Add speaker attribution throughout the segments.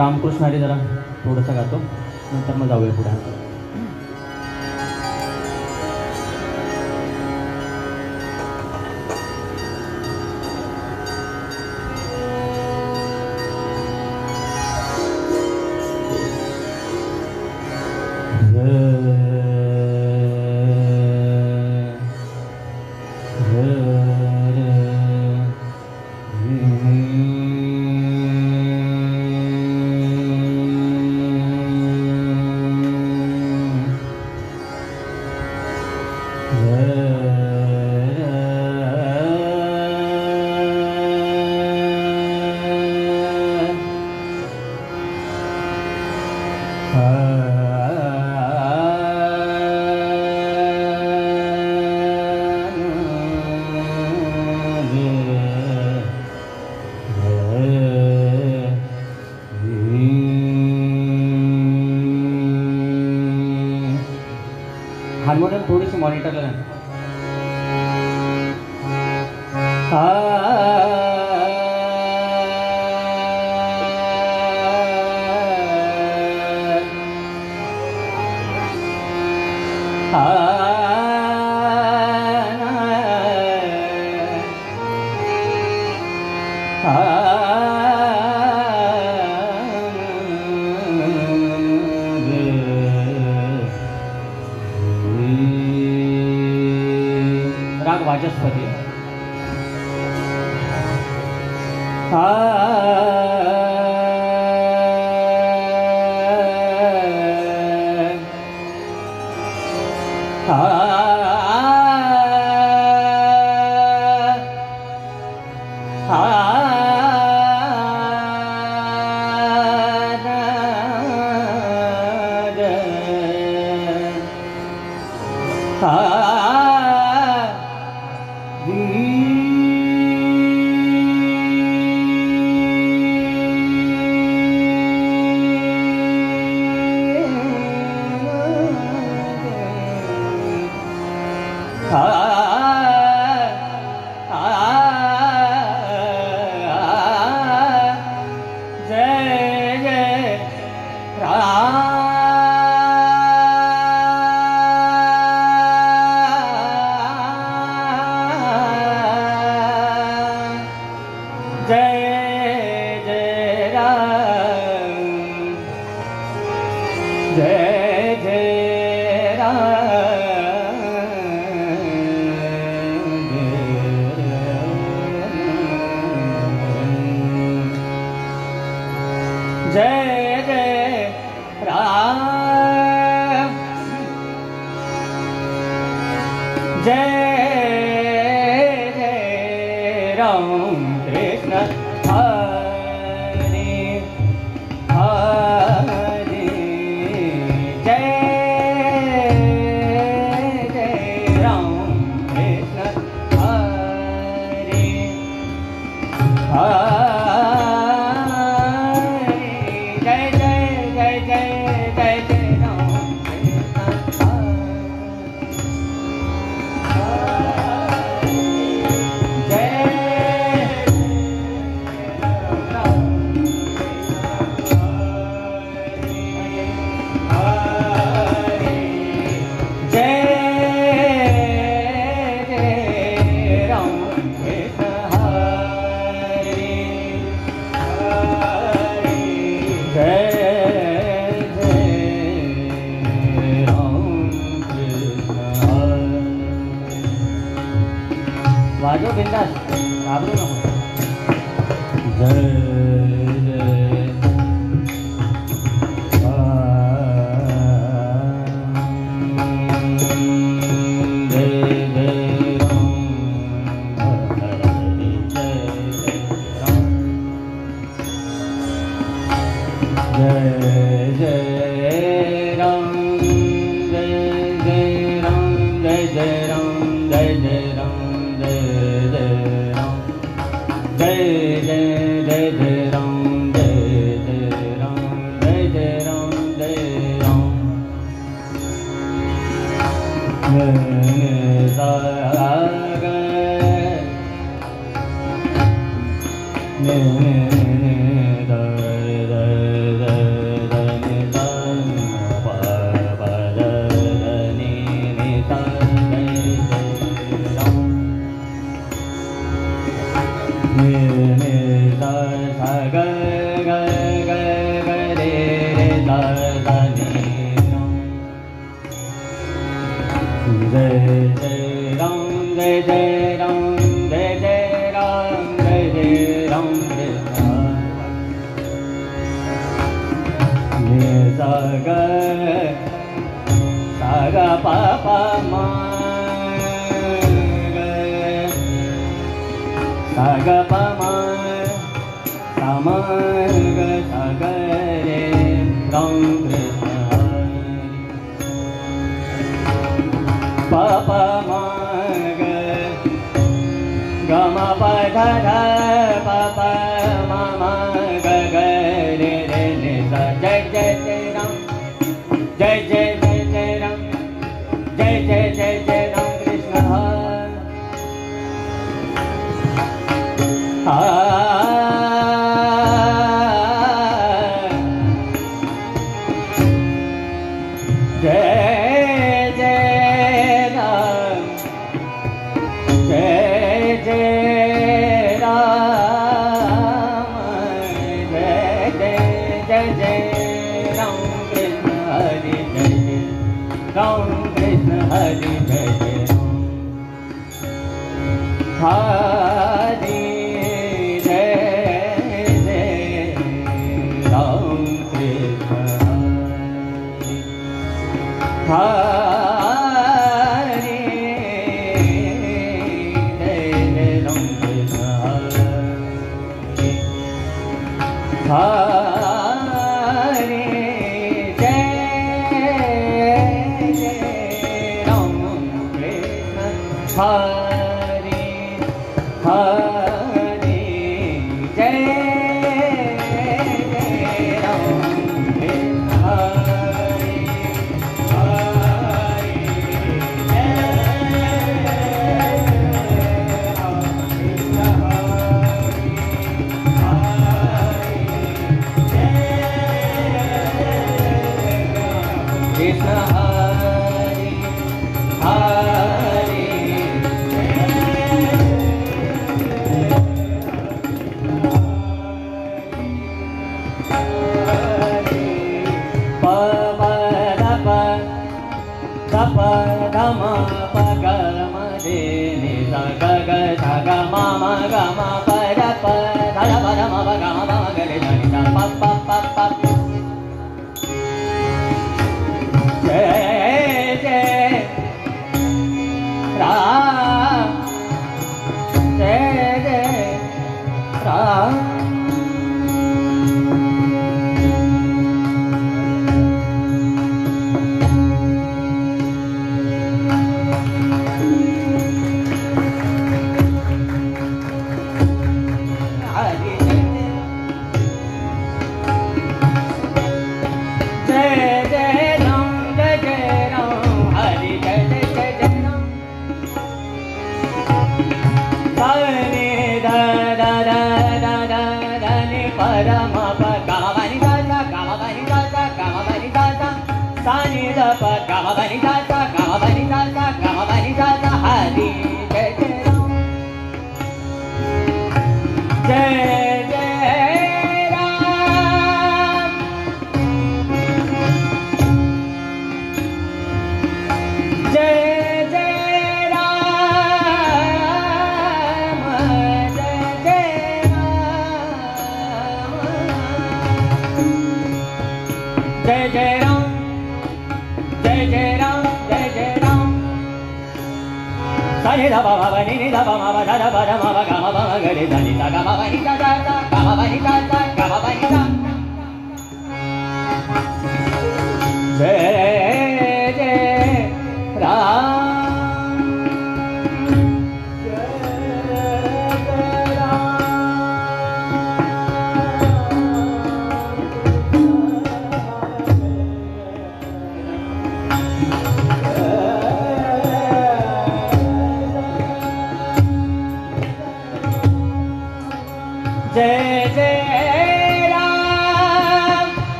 Speaker 1: रामकृष्ण हरी जरा थोडंसं गातो, नंतर मग जाऊया पुढे. हार्मोनियम थोड़ी सी मॉनिटर लगाना. राग वाचस्पति. वाजो बिंदास, घाबरू नको. sa ga pa pa ma ga sa ga pa ma sa ma ga sa ga re Ram Krishna pa pa ma ga ga ma pa dha dha pa pa ma ma ga ga re re re sa jai jai jai Ram jai jai jai jai Ram jai jai jai jai Ram Krishna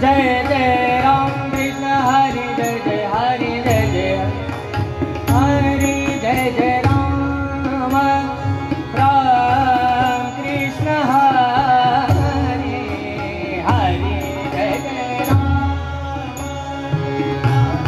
Speaker 1: जय जय राम कृष्ण हरि जय जय हरि जय जय हरि जय जय राम राम कृष्ण हरि हरि जय जय राम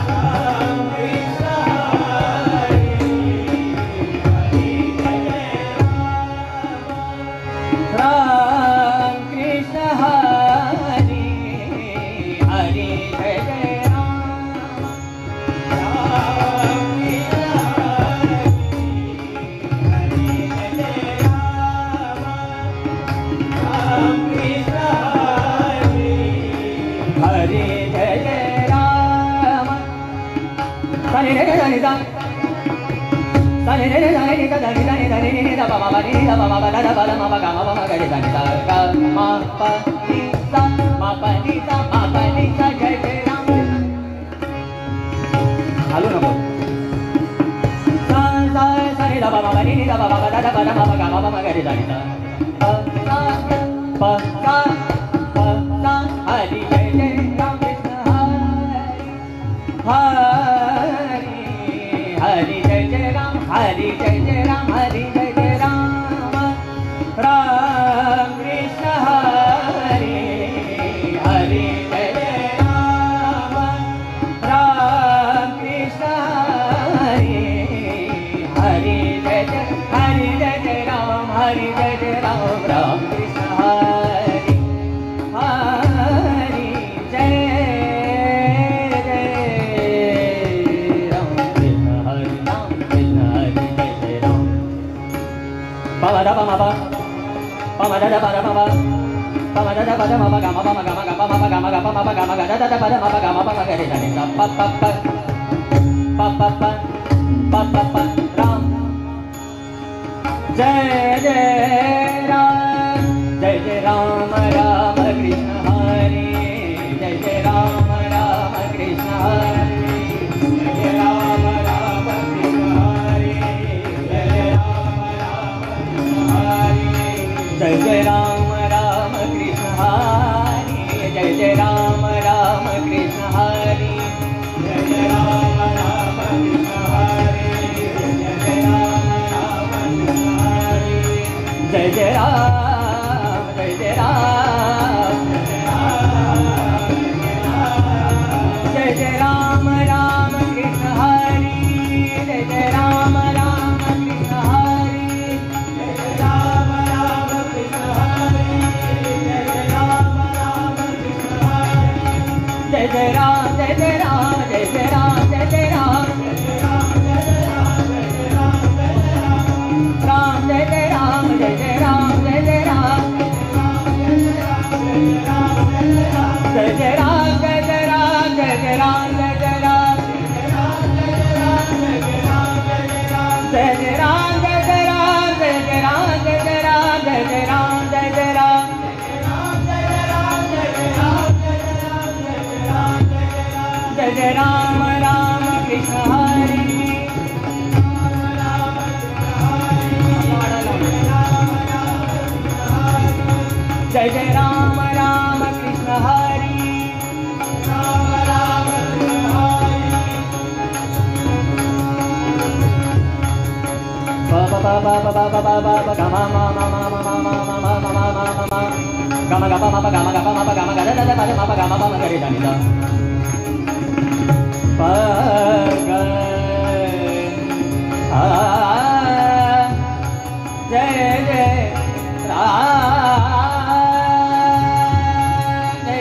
Speaker 1: राम कृष्ण हरि हरि जय जय राम कृष्ण हरि हरि जय जय राम राम कृष्ण हरि हरि जय जय राम राम कृष्ण हरि हरि जय जय राम सनि रे सनि सा सनि रे सनि नि सा सनि सनि सनि नि सा पा पा नि सा पा पा दा दा पा दा मा पा गा मा गा रे सनि सा गा मा पा नि सा मा पा नि सा जय जय राम हालू नको सा सा सनि दा पा पा नि सा पा पा दा दा पा दा मा पा गा मा गा रे सनि सा पा सा हरि जय जय राम कृष्ण हरि हरि जय जय राम हरि जय जय राम हरि जय जय राम राम कृष्ण हरि हरि जय जय राम राम कृष्ण हरि हरि जय जय राम हरि जय जय राम राम कृष्ण हरि हरि जय जय राम कृष्ण हरि जय जय Ram pa ma da pa ma pa ma da da pa da ma pa ma da da pa da ma pa ga ma pa ma ga ma ga pa ma pa ga ma ga pa ma pa ga ma ga da da pa da ma pa ga ma pa ma ga re da ni sa pa pa pa ram जय जय राम राम कृष्ण हरि जय जय राम कृष्ण हरि जय जय राम कृष्ण हरि जय जय राम कृष्ण हरि जय जय राम कृष्ण हरि जय जय राम कृष्ण हरि जय जय राम कृष्ण हरि जय जय राम जय जय राम जय जय राम कृष्ण हरि जय जय राम कृष्ण हरि जय जय राम कृष्ण हरि जय जय राम कृष्ण हरि जय जय राम जय जय राम जय जय राम जय जय राम राम जय जय राम जय जय राम जय जय राम जय जय राम जय जय राम जय जय राम जय जय राम जय जय राम जय जय राम जय जय राम जय जय राम जय जय राम जय जय राम जय जय राम कृष्ण हरि जय जय Ram Krishna Hari pa pa pa pa pa pa pa pa pa ga ma ma ma ma ma ma ma ma ma ma ma ga ma ga pa ma pa ga ma ga pa ma pa ga ma ga da da pa da ma pa ga ma pa ma ga re da ni da pa ga jay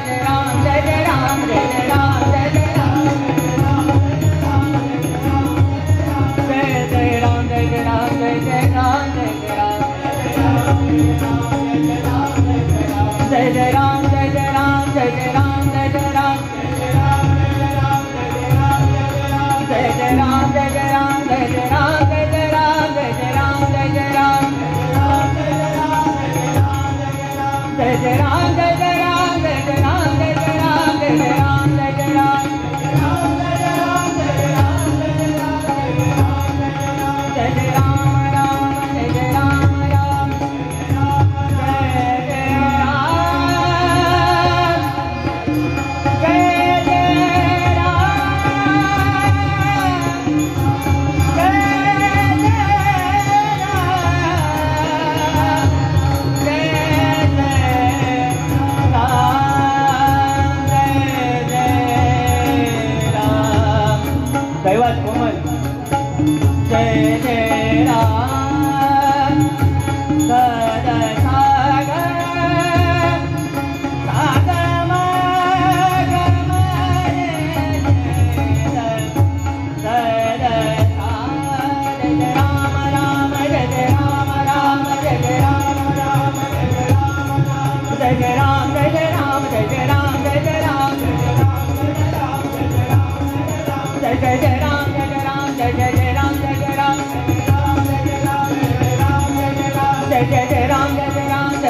Speaker 1: jay ram jay jay ram jay jay ram jay jay ram jay jay ram jay jay ram jay jay ram jay jay ram जय जय राम जय जय राम जय जय राम जय जय राम जय जय राम जय जय राम जय जय राम जय जय राम जय जय राम जय जय राम जय जय राम जय जय राम जय जय राम जय जय राम जय जय राम जय जय राम जय जय राम राम जय जय राम राम जय जय राम